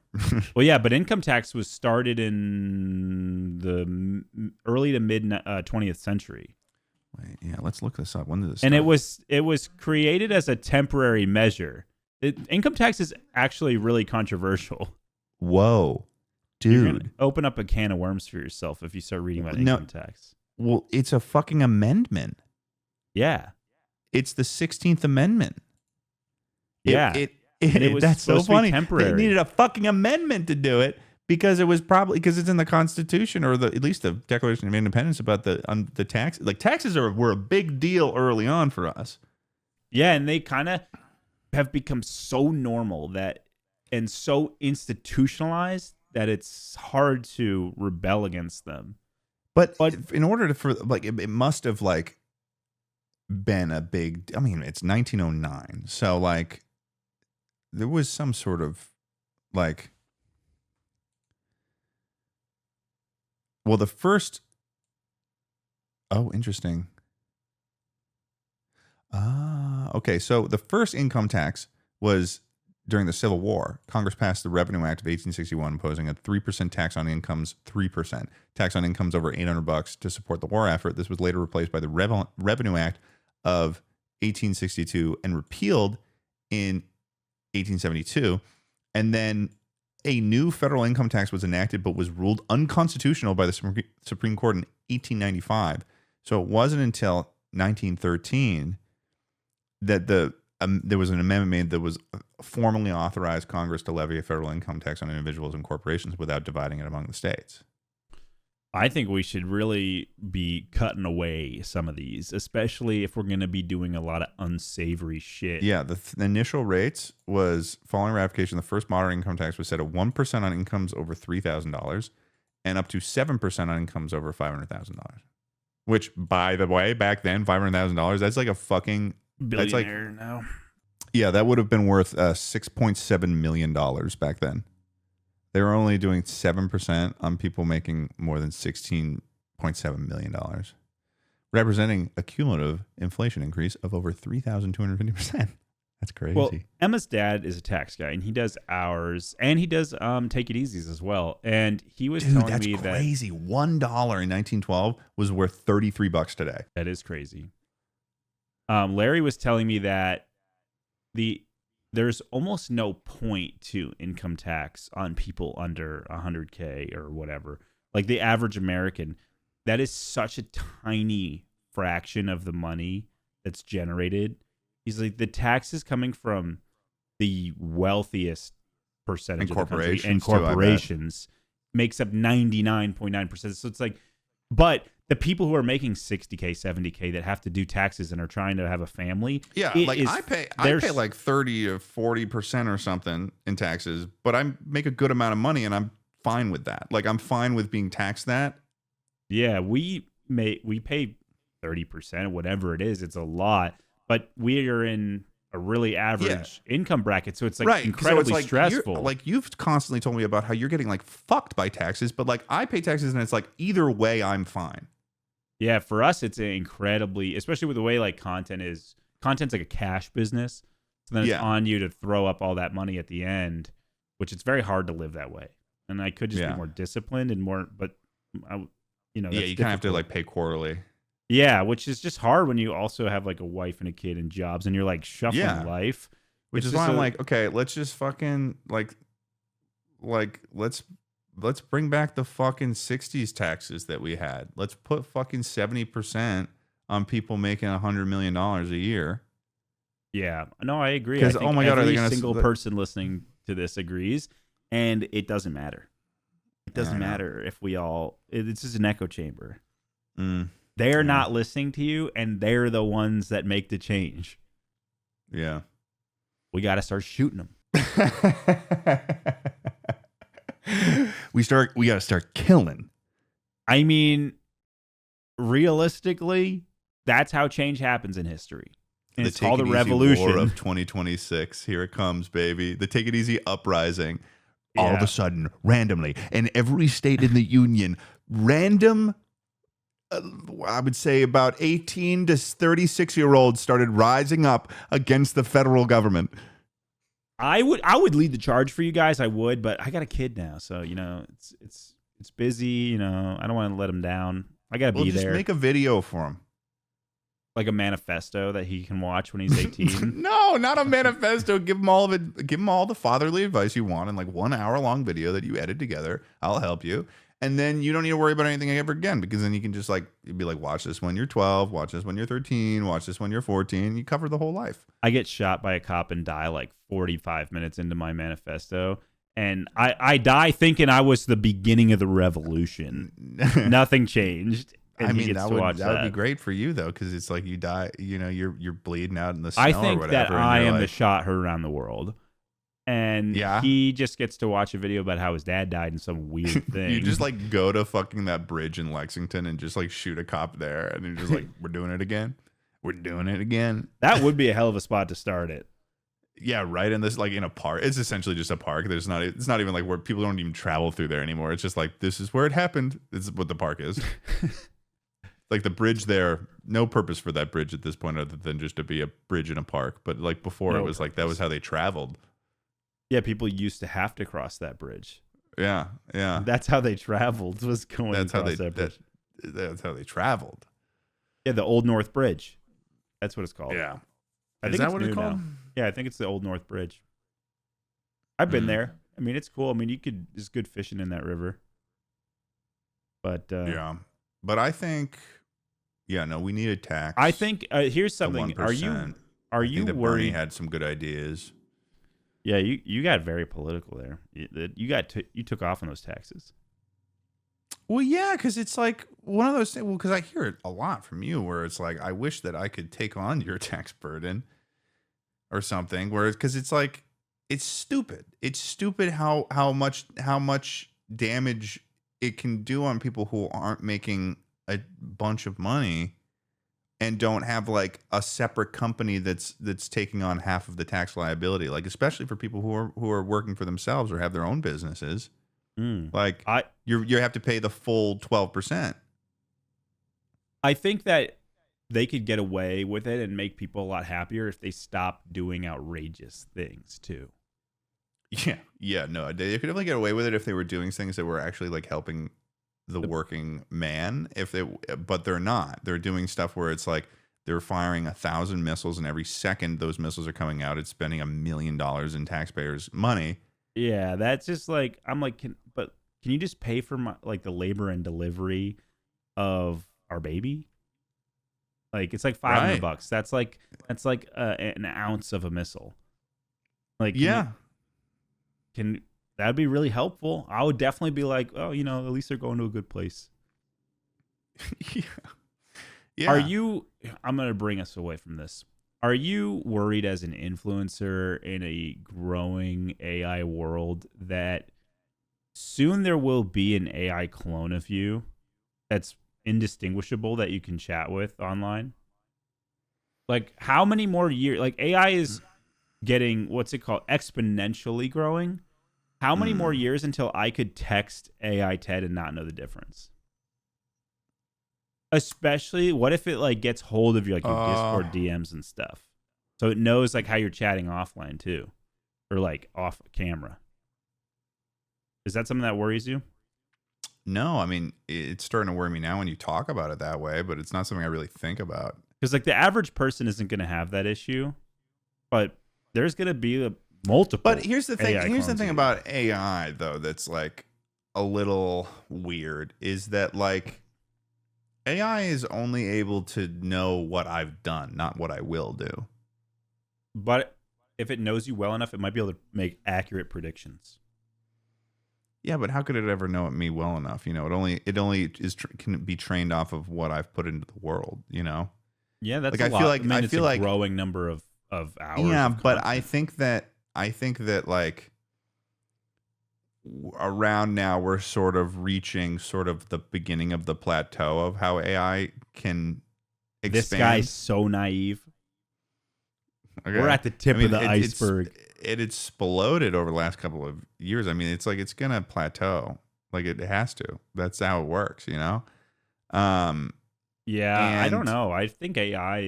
Well, yeah, but income tax was started in the early to mid 20th century. Wait, yeah, let's look this up. When did this and start? it was created as a temporary measure. Income tax is actually really controversial. Whoa, You're gonna dude. open up a can of worms for yourself if you start reading about income tax. Well, it's a fucking amendment. Yeah. It's the 16th Amendment. Yeah. It was that's so supposed to be funny. temporary. They needed a fucking amendment to do it because it was probably because it's in the Constitution or at least the Declaration of Independence about the tax. Like taxes were a big deal early on for us. Yeah, and they kind of have become so normal and so institutionalized that it's hard to rebel against them. But in order to it must have like been a big. I mean, it's 1909, so like. There was some sort of like, well, the first, oh, interesting. Okay. So the first income tax was during the Civil War. Congress passed the Revenue Act of 1861, imposing a 3% tax on incomes, 3% tax on incomes over $800 to support the war effort. This was later replaced by the Revenue Act of 1862 and repealed in 1872, and then a new federal income tax was enacted but was ruled unconstitutional by the Supreme Court in 1895. So it wasn't until 1913 that there was an amendment made that was formally authorized Congress to levy a federal income tax on individuals and corporations without dividing it among the states. I think we should really be cutting away some of these, especially if we're going to be doing a lot of unsavory shit. Yeah, the initial rates was, following ratification, the first modern income tax was set at 1% on incomes over $3,000 and up to 7% on incomes over $500,000. Which, by the way, back then, $500,000, that's like a fucking... Billionaire now. Yeah, that would have been worth $6.7 million back then. They were only doing 7% on people making more than $16.7 million, representing a cumulative inflation increase of over 3,250%. That's crazy. Well, Emma's dad is a tax guy, and he does hours, and he does take it easies as well. And he was telling me that... That's crazy. $1 in 1912 was worth $33 today. That is crazy. Larry was telling me that there's almost no point to income tax on people under 100K or whatever. Like the average American, that is such a tiny fraction of the money that's generated. He's like, the tax is coming from the wealthiest percentage of the country, and corporations makes up 99.9%. So it's like, but the people who are making 60K, 70K that have to do taxes and are trying to have a family. Yeah, like I pay like 30 to 40% or something in taxes, but I make a good amount of money and I'm fine with that. Like I'm fine with being taxed that. Yeah, we pay 30%, whatever it is. It's a lot, but we are in a really average income bracket, so it's like incredibly stressful. Like you've constantly told me about how you're getting like fucked by taxes, but like I pay taxes and it's like either way I'm fine. Yeah, for us, it's incredibly, especially with the way like content's like a cash business. So then it's on you to throw up all that money at the end, which it's very hard to live that way. And I could just be more disciplined and more, but you kind of have to like pay quarterly. Yeah, which is just hard when you also have like a wife and a kid and jobs and you're like shuffling life. Which is why I'm like, okay, let's just fucking like let's bring back the fucking 60s taxes that we had. Let's put fucking 70% on people making $100 million a year. Yeah, no, I agree. I Because, think oh my God, are they every gonna single person listening to this agrees, and it doesn't matter. It doesn't matter if we all. It's just an echo chamber. They're not listening to you, and they're the ones that make the change. Yeah. We got to start shooting them. We got to start killing. I mean, realistically, that's how change happens in history. And it's called the revolution. War of 2026. Here it comes, baby. The Take It Easy uprising. Yeah. All of a sudden, randomly, in every state in the union, random, I would say about 18 to 36-year-olds started rising up against the federal government. I would lead the charge for you guys. I would, but I got a kid now, so it's busy. I don't want to let him down. I got to be just there. Make a video for him, like a manifesto that he can watch when he's 18. No, not a manifesto. Give him all of it. Give him all the fatherly advice you want in like 1 hour long video that you edit together. I'll help you. And then you don't need to worry about anything ever again, because then you can just you'd be like, watch this when you're 12, watch this when you're 13, watch this when you're 14. You cover the whole life. I get shot by a cop and die like 45 minutes into my manifesto. And I die thinking I was the beginning of the revolution. Nothing changed. I mean, that would be great for you, though, because it's like you die, you're bleeding out in the snow I or think whatever. that I am the shot heard around the world. And he just gets to watch a video about how his dad died in some weird thing. You just go to fucking that bridge in Lexington and just shoot a cop there. And you're just we're doing it again. We're doing it again. That would be a hell of a spot to start it. Yeah, right. In this, in a park. It's essentially just a park. It's not even where people don't even travel through there anymore. It's just this is where it happened. This is what the park is. The bridge there, no purpose for that bridge at this point other than just to be a bridge in a park. But before, it was that was how they traveled. Yeah, people used to have to cross that bridge. Yeah. That's how they traveled, was going across that bridge. That's how they traveled. Yeah, the Old North Bridge. That's what it's called. Yeah. Is that what it's called? Now. Yeah, I think it's the Old North Bridge. I've been there. I mean, it's cool. I mean, there's good fishing in that river. But yeah. But I think we need a tax. I think here's something. Are you worried? Bernie had some good ideas. Yeah, you got very political there. You took off on those taxes. Well, yeah, because it's one of those things. Well, because I hear it a lot from you, where it's I wish that I could take on your tax burden, or something. Because it's it's stupid. It's stupid how much damage it can do on people who aren't making a bunch of money and don't have a separate company that's taking on half of the tax liability. Especially for people who are working for themselves or have their own businesses. You have to pay the full 12%. I think that they could get away with it and make people a lot happier if they stop doing outrageous things too. Yeah, no, they could definitely get away with it if they were doing things that were actually helping the working man. But they're not. They're doing stuff where it's they're firing 1,000 missiles, and every second those missiles are coming out, it's spending $1 million in taxpayers' money. Yeah, that's just I'm can you just pay for my the labor and delivery of our baby? It's $500. Right. That's an ounce of a missile. That'd be really helpful. I would definitely be at least they're going to a good place. Yeah. I'm going to bring us away from this. Are you worried as an influencer in a growing AI world that soon there will be an AI clone of you that's indistinguishable that you can chat with online? How many more years? AI is getting, what's it called, exponentially growing. How many more years until I could text AI Ted and not know the difference? Especially, what if it gets hold of your your Discord DMs and stuff, so it knows how you're chatting offline too, or off camera? Is that something that worries you? No, I mean, it's starting to worry me now when you talk about it that way, but it's not something I really think about. Because the average person isn't going to have that issue, but there's going to be multiple. But here's the thing. Here's the thing about AI though that's a little weird, is that AI is only able to know what I've done, not what I will do. But if it knows you well enough, it might be able to make accurate predictions. Yeah, but how could it ever know me well enough? You know, it only can be trained off of what I've put into the world. You know. Yeah, that's Like a lot. I It's feel a like growing number of hours. yeah, of but content. I think that like around now we're sort of reaching sort of the beginning of the plateau of how AI can This guy's expand. so naive. Okay. We're at the tip of the iceberg. It exploded over the last couple of years. I mean, it's like it's gonna plateau. Like it has to. That's how it works, you know? Um Yeah, I don't and know. I think AI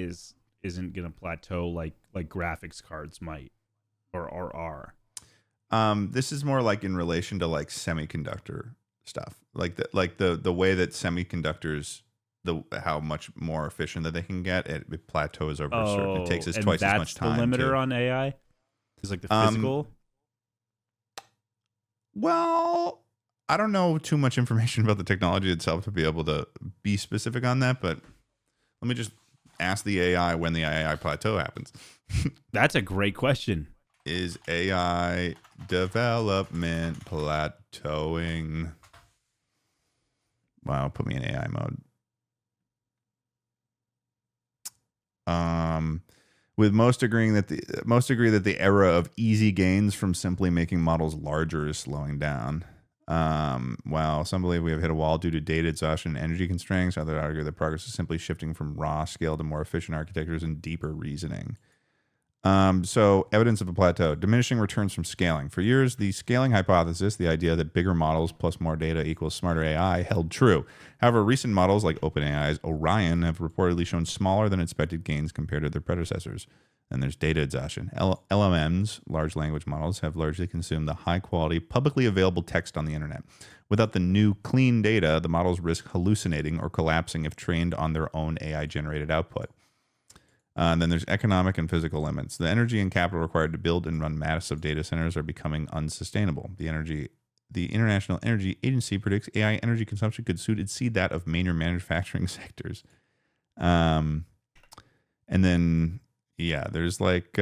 isn't gonna plateau like graphics cards might or are. this is more like in relation to like semiconductor stuff. Like the way that semiconductors how much more efficient that they can get, it plateaus over a certain. It takes Oh, us and twice as much that's the time limiter to on AI? Is like the um physical? well, I don't know too much information about the technology itself to be able to be specific on that, but let me just ask the AI when the AI plateau happens. That's a great question. Is AI development plateauing? Wow, put me in AI mode. With most agree that the era of easy gains from simply making models larger is slowing down. While some believe we have hit a wall due to data exhaustion and energy constraints, others argue that progress is simply shifting from raw scale to more efficient architectures and deeper reasoning. So evidence of a plateau, diminishing returns from scaling. For years, the scaling hypothesis, the idea that bigger models plus more data equals smarter AI, held true. However, recent models like OpenAI's Orion have reportedly shown smaller than expected gains compared to their predecessors. And there's data exhaustion. LLMs, large language models, have largely consumed the high quality, publicly available text on the internet. Without the new, clean data, the models risk hallucinating or collapsing if trained on their own AI generated output. And then there's economic and physical limits. The energy and capital required to build and run massive data centers are becoming unsustainable. The International Energy Agency predicts AI energy consumption could soon exceed that of major manufacturing sectors. And then there's like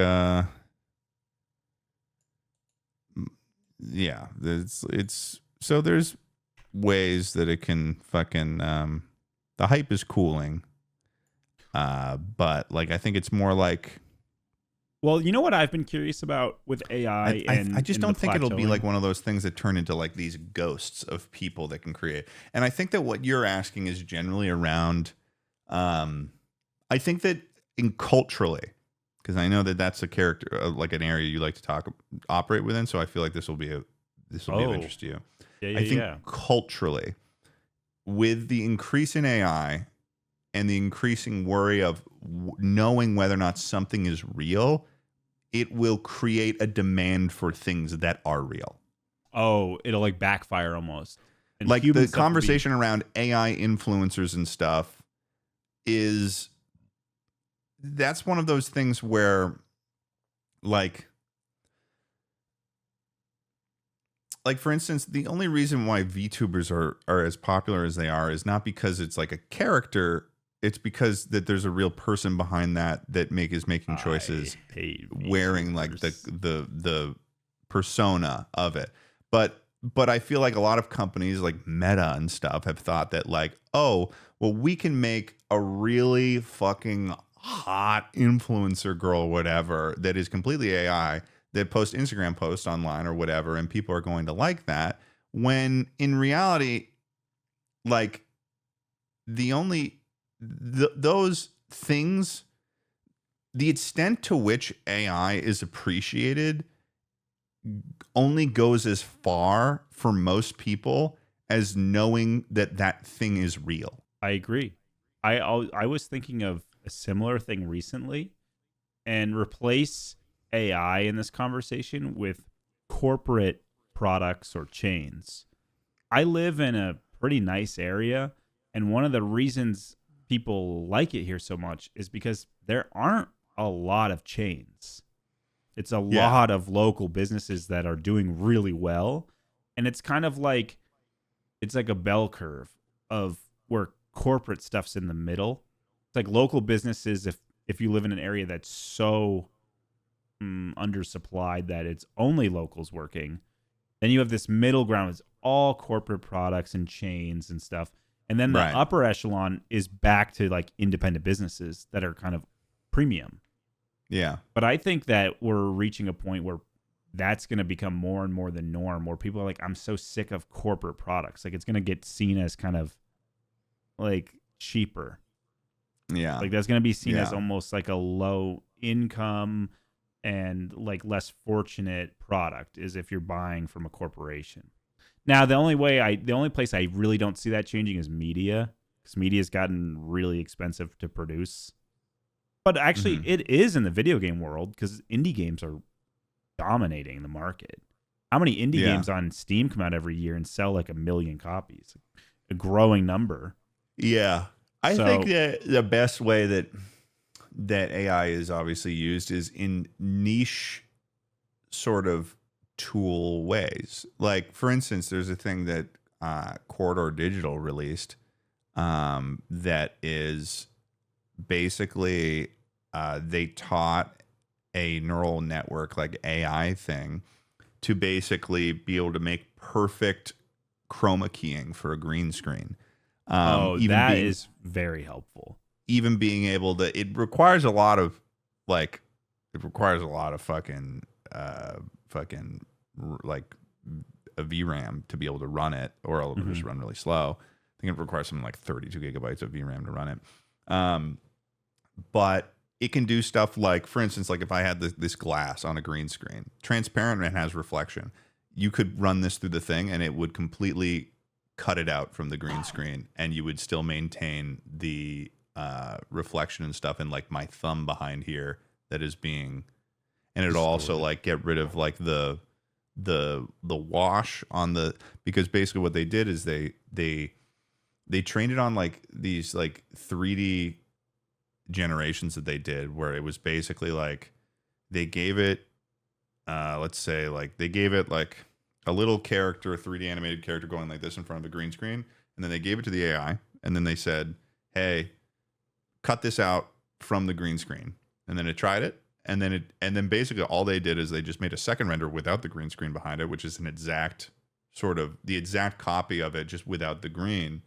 it's so there's ways that it can fucking the hype is cooling. But like I think it's more like, Well, you know what I've been curious about with AI I just don't think it'll be plateauing? like one of those things that turn into like these ghosts of people that can create. And I think that what you're asking is generally around I think that culturally, because I know that that's a character like an area you like to operate within, so I feel like this will be of interest to you. Yeah, I think culturally, with the increase in AI and the increasing worry of knowing whether or not something is real, it will create a demand for things that are real. Oh, it'll like backfire almost. And like the conversation around AI influencers and stuff that's one of those things where like for instance, the only reason why VTubers are as popular as they are is not because it's like a character. It's because that there's a real person behind that is making choices, wearing like the persona of it. But I feel like a lot of companies like Meta and stuff have thought that like, oh, well, we can make a really fucking hot influencer girl, whatever, that is completely AI, that posts Instagram posts online or whatever, and people are going to like that. When in reality, like those things, the extent to which AI is appreciated only goes as far for most people as knowing that that thing is real. I agree. I was thinking of a similar thing recently, and replace AI in this conversation with corporate products or chains. I live in a pretty nice area, and one of the reasons people like it here so much is because there aren't a lot of chains. It's a lot of local businesses that are doing really well, and it's kind of like it's like a bell curve of where corporate stuff's in the middle. It's like local businesses, if you live in an area that's so undersupplied that it's only locals working. Then you have this middle ground. It's all corporate products and chains and stuff. And then the upper echelon is back to like independent businesses that are kind of premium. Yeah. But I think that we're reaching a point where that's going to become more and more the norm, where people are like, I'm so sick of corporate products. Like, it's going to get seen as kind of like cheaper. Yeah. Like, that's going to be seen as almost like a low income and like less fortunate product is if you're buying from a corporation. Now, the only place I really don't see that changing is media, because media's gotten really expensive to produce. But actually, it is in the video game world, because indie games are dominating the market. How many indie games on Steam come out every year and sell like 1 million copies? A growing number. Yeah. I think that the best way that AI is obviously used is in niche sort of tool ways. Like, for instance, there's a thing that Corridor Digital released that is basically they taught a neural network like AI thing to basically be able to make perfect chroma keying for a green screen. That is very helpful. Even being able to, it requires a lot of fucking like a VRAM to be able to run it, or it'll just run really slow. I think it requires something like 32 gigabytes of VRAM to run it. But it can do stuff like, for instance, like if I had this glass on a green screen, transparent and has reflection, you could run this through the thing and it would completely cut it out from the green screen, and you would still maintain the reflection and stuff, and like my thumb behind here that is being, and it'll also like get rid of like the wash on the, because basically what they did is they trained it on like these like 3D generations that they did, where it was basically like they gave it let's say like they gave it like a little character, a 3D animated character going like this in front of a green screen, and then they gave it to the AI, and then they said, hey, cut this out from the green screen, and then it tried it, and then basically all they did is they just made a second render without the green screen behind it, which is an exact sort of the exact copy of it, just without the green.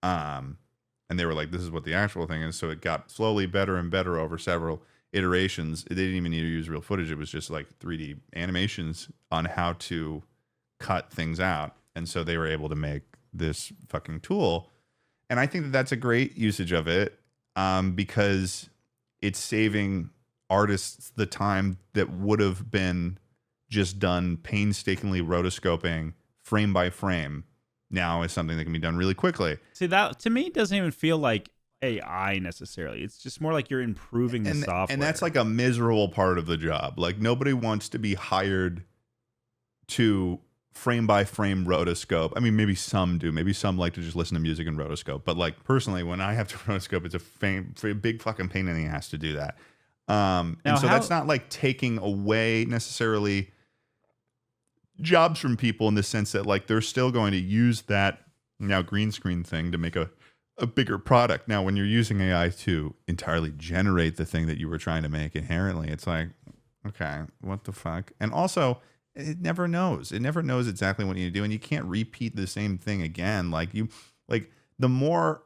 And they were like, this is what the actual thing is. So it got slowly better and better over several iterations. They didn't even need to use real footage. It was just like 3D animations on how to cut things out. And so they were able to make this fucking tool. And I think that that's a great usage of it, because it's saving artists the time that would have been just done painstakingly rotoscoping frame by frame. Now is something that can be done really quickly. See, that to me doesn't even feel like AI necessarily. It's just more like you're improving the software. And that's like a miserable part of the job. Like, nobody wants to be hired to frame by frame rotoscope. I mean, maybe some do. Maybe some like to just listen to music and rotoscope. But like personally, when I have to rotoscope, it's a big fucking pain in the ass to do that. And so that's not like taking away necessarily jobs from people, in the sense that like they're still going to use that now green screen thing to make a bigger product. Now, when you're using AI to entirely generate the thing that you were trying to make inherently, it's like, okay, what the fuck? And also, it never knows. It never knows exactly what you need to do, and you can't repeat the same thing again. Like the more,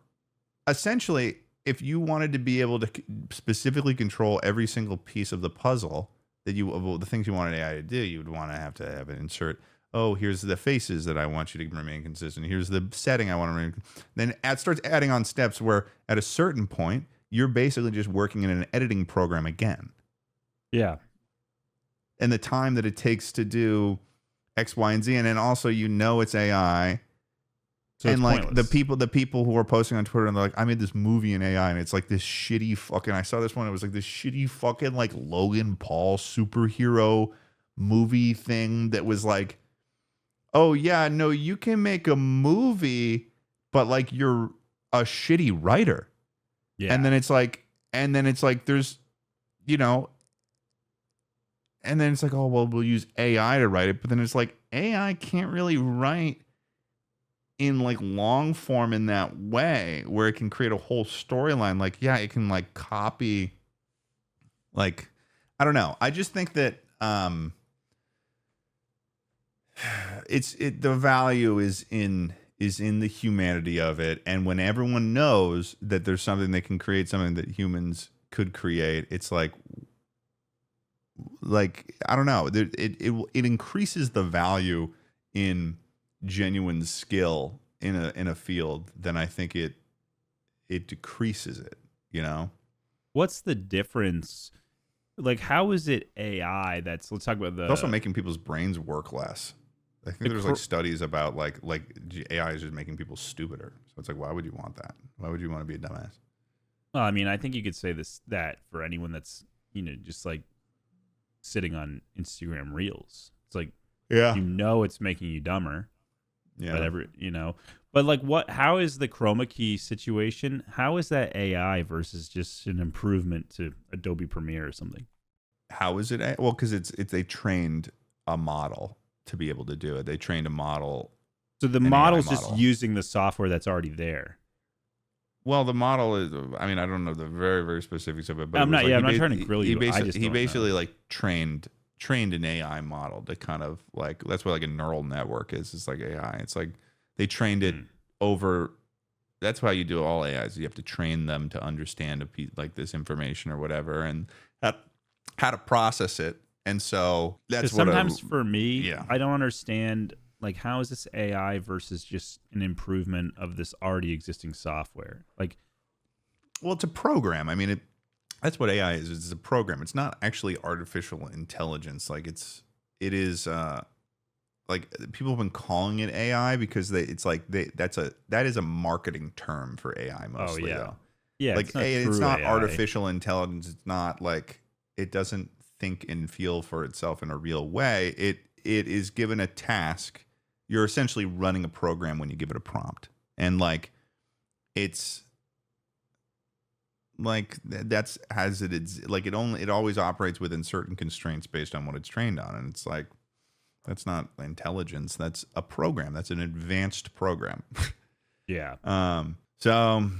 essentially, if you wanted to be able to specifically control every single piece of the puzzle that the things you wanted AI to do, you would want to have it insert, oh, here's the faces that I want you to remain consistent. Here's the setting I want to remain. Then it starts adding on steps where at a certain point, you're basically just working in an editing program again. Yeah. And the time that it takes to do X, Y, and Z, and then also it's AI. So and like pointless. the people who are posting on Twitter, and they're like, I made this movie in AI, and it's like this shitty fucking, I saw this one, it was like this shitty fucking like Logan Paul superhero movie thing that was like, oh yeah, no, you can make a movie, but like you're a shitty writer. Yeah. And then it's like there's, and then it's like, oh, well, we'll use AI to write it. But then it's like, AI can't really write in like long form in that way where it can create a whole storyline. Like, yeah, it can like copy, like, I don't know. I just think that the value is in the humanity of it, and when everyone knows that there's something that can create something that humans could create, it's like I don't know. It increases the value in genuine skill in a field than I think it decreases it. You know, what's the difference? Like, how is it AI let's talk about it's also making people's brains work less. I think there's like studies about like AI is just making people stupider. So it's like, why would you want that? Why would you want to be a dumbass? Well, I mean, I think you could say that for anyone that's, just like sitting on Instagram Reels. It's like, it's making you dumber. Yeah. But like how is the chroma key situation? How is that AI versus just an improvement to Adobe Premiere or something? How is it? Well, because they trained a model to be able to do it. They trained a model. So the model's just using the software that's already there. Well, the model is, I mean, I don't know the very, very specifics of it, but I'm not trying to grill you. He basically like trained an AI model to kind of like, that's what like a neural network is. It's like AI. It's like they trained it over. That's how you do all AIs. You have to train them to understand like this information or whatever, and how to process it. And so that's what sometimes for me, I don't understand. Like, how is this AI versus just an improvement of this already existing software? Like, well, it's a program. I mean, that's what AI is. It's a program. It's not actually artificial intelligence. Like it is. Like people have been calling it AI because that is a marketing term for AI mostly. Oh yeah, though. Yeah. Like it's not AI. artificial intelligence. It's not like it doesn't think and feel for itself in a real way. It is given a task. You're essentially running a program when you give it a prompt, and like it's like that's has it's like it always operates within certain constraints based on what it's trained on, and it's like that's not intelligence. That's a program. That's an advanced program. Yeah. So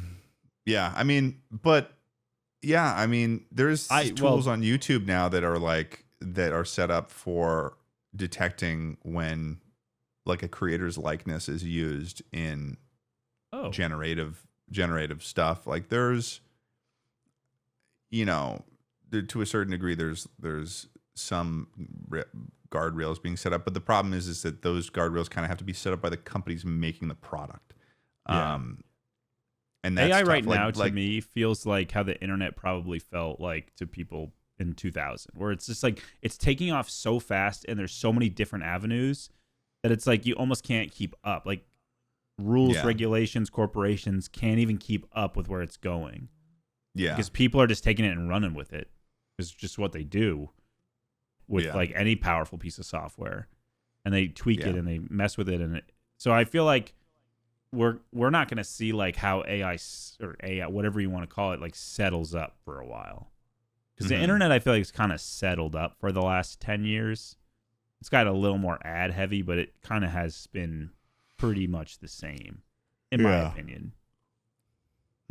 yeah, I mean, but yeah, I mean, there's tools on YouTube now that are set up for detecting when like a creator's likeness is used in generative stuff. Like there's, to a certain degree, there's some guardrails being set up, but the problem is that those guardrails kind of have to be set up by the companies making the product. Yeah. And that's AI tough. right now to me feels like how the internet probably felt like to people in 2000, where it's just like it's taking off so fast and there's so many different avenues that it's like you almost can't keep up. Like rules, regulations, corporations can't even keep up with where it's going. Yeah. Because people are just taking it and running with it. It's just what they do with like any powerful piece of software. And they tweak it and they mess with it. So I feel like we're not going to see like how AI or AI, whatever you want to call it, like settles up for a while. Because the internet, I feel like, it's kind of settled up for the last 10 years. It's got a little more ad heavy, but it kind of has been pretty much the same, in my opinion.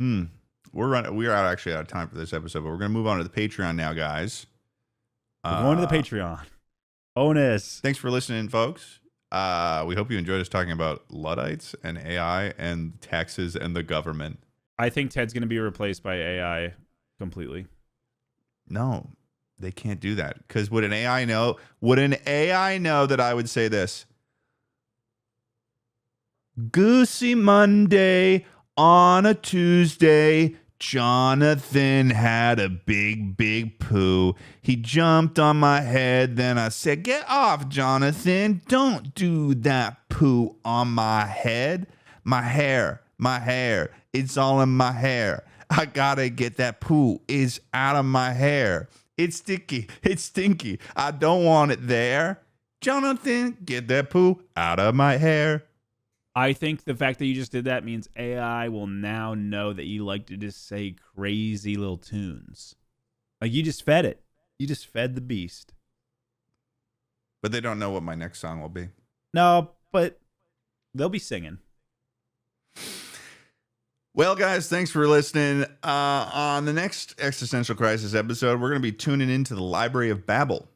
We are actually out of time for this episode, but we're going to move on to the Patreon now, guys. We're going to the Patreon. Bonus. Thanks for listening, folks. We hope you enjoyed us talking about Luddites and AI and taxes and the government. I think Ted's going to be replaced by AI completely. No, they can't do that. Because would an AI know that I would say this? Goosey Monday on a Tuesday, Jonathan had a big, big poo. He jumped on my head. Then I said, "Get off, Jonathan. Don't do that poo on my head. My hair. It's all in my hair. I gotta get that poo. It's out of my hair. It's sticky. It's stinky. I don't want it there. Jonathan, get that poo out of my hair." I think the fact that you just did that means AI will now know that you like to just say crazy little tunes. Like you just fed it. You just fed the beast. But they don't know what my next song will be. No, but they'll be singing. Well, guys, thanks for listening. On the next Existential Crisis episode, we're going to be tuning into the Library of Babel.